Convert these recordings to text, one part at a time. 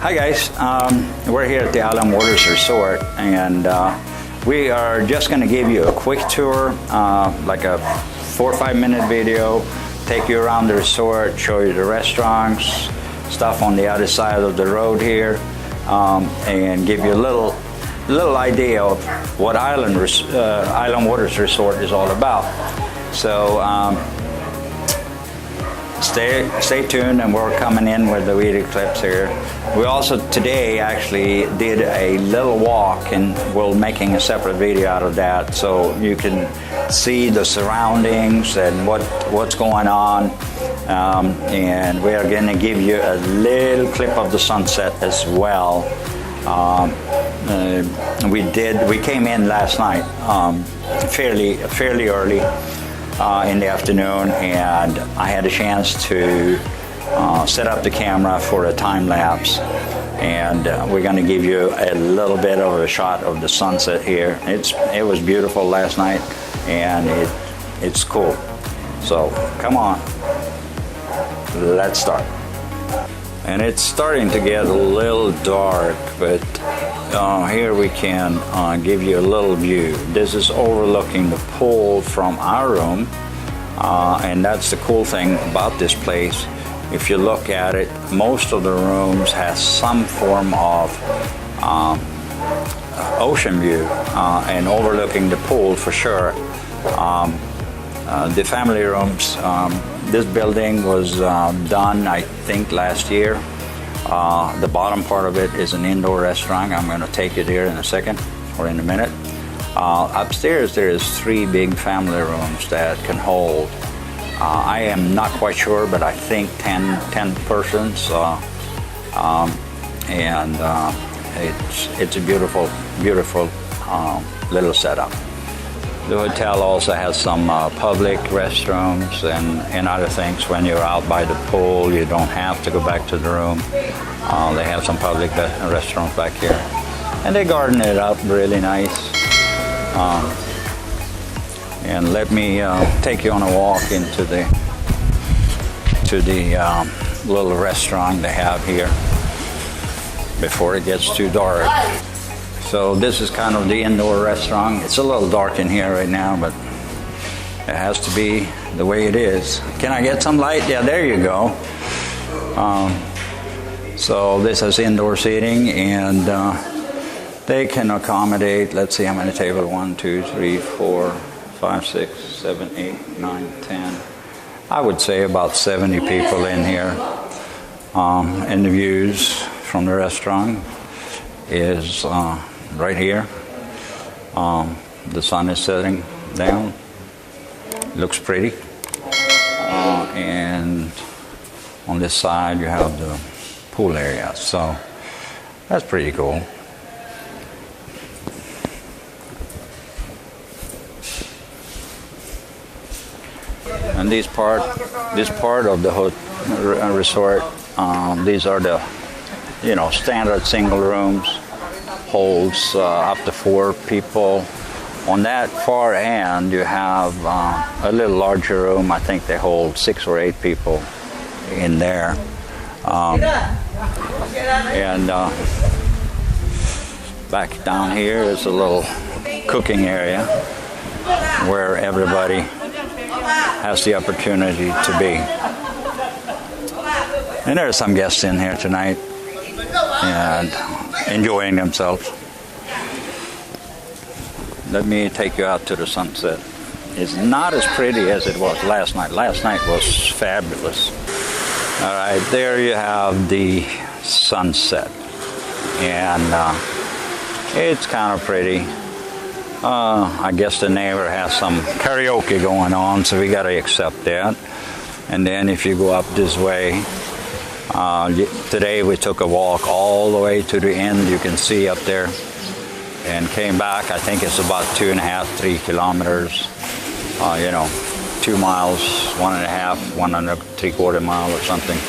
Hi guys, we're here at the Island Waters Resort, and we are just going to give you a quick tour, like a 4 or 5 minute video, take you around the resort, show you the restaurants, stuff on the other side of the road here, and give you a little idea of what Island Waters Resort is all about. So stay tuned, and we're coming in with the video clips here. We also today actually did a little walk, and we're making a separate video out of that, so you can see the surroundings and what's going on. And we are going to give you a little clip of the sunset as well. We came in last night fairly early in the afternoon, and I had a chance to set up the camera for a time lapse, and we're going to give you a little bit of a shot of the sunset here. It was beautiful last night, and it's cool. So come on, let's start. And it's starting to get a little dark, but here we can give you a little view. This is overlooking the pool from our room, and that's the cool thing about this place. If you look at it, most of the rooms has some form of ocean view and overlooking the pool for sure. The family rooms, this building was done, I think, last year. The bottom part of it is an indoor restaurant. I'm going to take you there in a second or in a minute. Upstairs there is 3 big family rooms that can hold, I am not quite sure, but I think 10 persons, and it's a beautiful little setup. The hotel also has some public restrooms and other things. When you're out by the pool, you don't have to go back to the room. They have some public restrooms back here, and they garden it up really nice. And let me take you on a walk into the little restaurant they have here before it gets too dark. So this is kind of the indoor restaurant. It's a little dark in here right now, but it has to be the way it is. Can I get some light? Yeah, there you go. So this is indoor seating, and they can accommodate, let's see how many tables, 1, 2, 3, 4, 5, 6, 7, 8, 9, 10. I would say about 70 people in here. And the views from the restaurant is right here. The sun is setting down. Looks pretty. And on this side you have the pool area. So that's pretty cool. And this part of the resort, these are the standard single rooms, holds up to 4 people. On that far end you have a little larger room. I think they hold 6 or 8 people in there. And back down here is a little cooking area where everybody has the opportunity to be. And there are some guests in here tonight and enjoying themselves. Let me take you out to the sunset. It's not as pretty as it was last night. Last night was fabulous. All right, there you have the sunset, and it's kind of pretty. I guess the neighbor has some karaoke going on, so we got to accept that. And then if you go up this way, today we took a walk all the way to the end, you can see up there, and came back. I think it's about 2.5, 3 kilometers, 2 miles, 1.5, 1.75 mile or something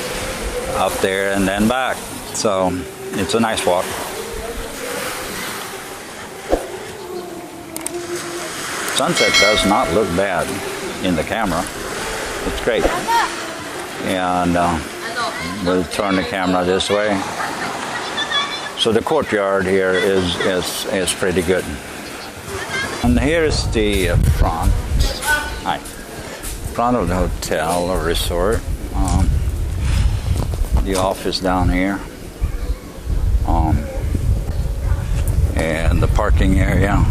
up there and then back. So it's a nice walk. Sunset does not look bad in the camera. It's great. And we'll turn the camera this way. So the courtyard here is pretty good. And here's the front. Hi. Front of the hotel or resort. The office down here. And the parking area.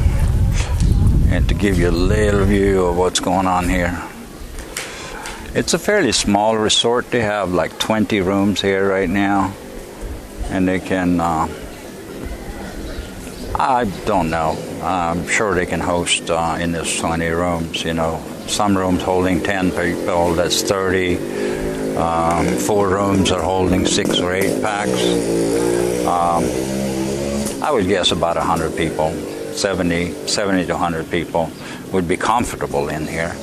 And to give you a little view of what's going on here. It's a fairly small resort. They have like 20 rooms here right now. And they can, I don't know. I'm sure they can host in this 20 rooms, you know. Some rooms holding 10 people, that's 30. 4 rooms are holding 6 or 8 packs. I would guess about 100 people, 70 to 100 people would be comfortable in here.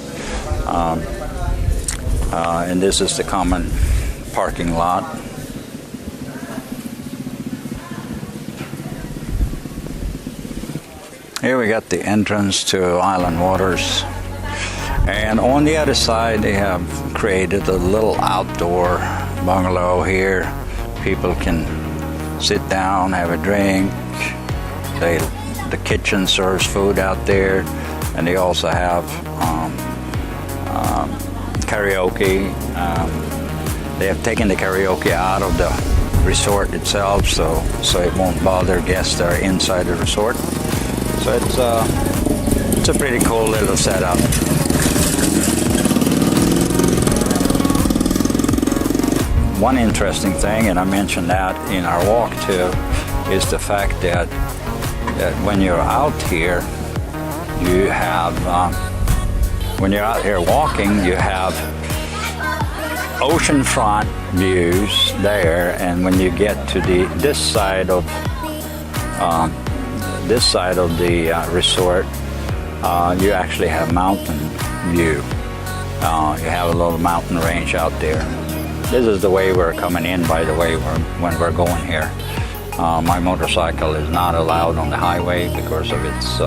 And this is the common parking lot. Here we got the entrance to Island Waters. And on the other side they have created a little outdoor bungalow here. People can sit down, have a drink. The kitchen serves food out there. And they also have karaoke. They have taken the karaoke out of the resort itself, so it won't bother guests that are inside the resort. So it's a pretty cool little setup. One interesting thing, and I mentioned that in our walk too, is the fact that when you're out here, you have when you're out here walking, you have oceanfront views there, and when you get to this side of the resort, you actually have mountain view. You have a little mountain range out there. This is the way we're coming in, by the way, when we're going here. My motorcycle is not allowed on the highway because of its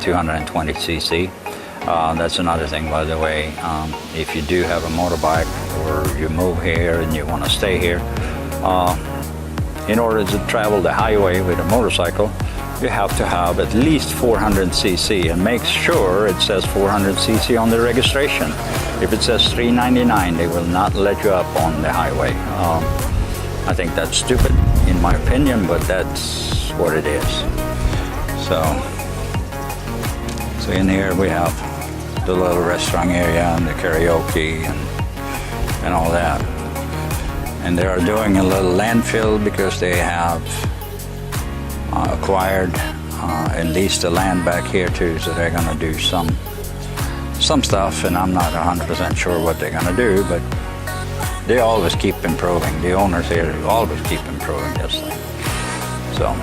220cc. That's another thing, by the way. If you do have a motorbike or you move here and you want to stay here, in order to travel the highway with a motorcycle, you have to have at least 400cc, and make sure it says 400cc on the registration. If it says 399, they will not let you up on the highway. I think that's stupid, in my opinion, but that's what it is. So in here we have the little restaurant area and the karaoke and all that. And they are doing a little landfill because they have acquired and leased the land back here too, so they're going to do some stuff, and I'm not 100% sure what they're going to do, but they always keep improving. The owners here always keep improving this thing. So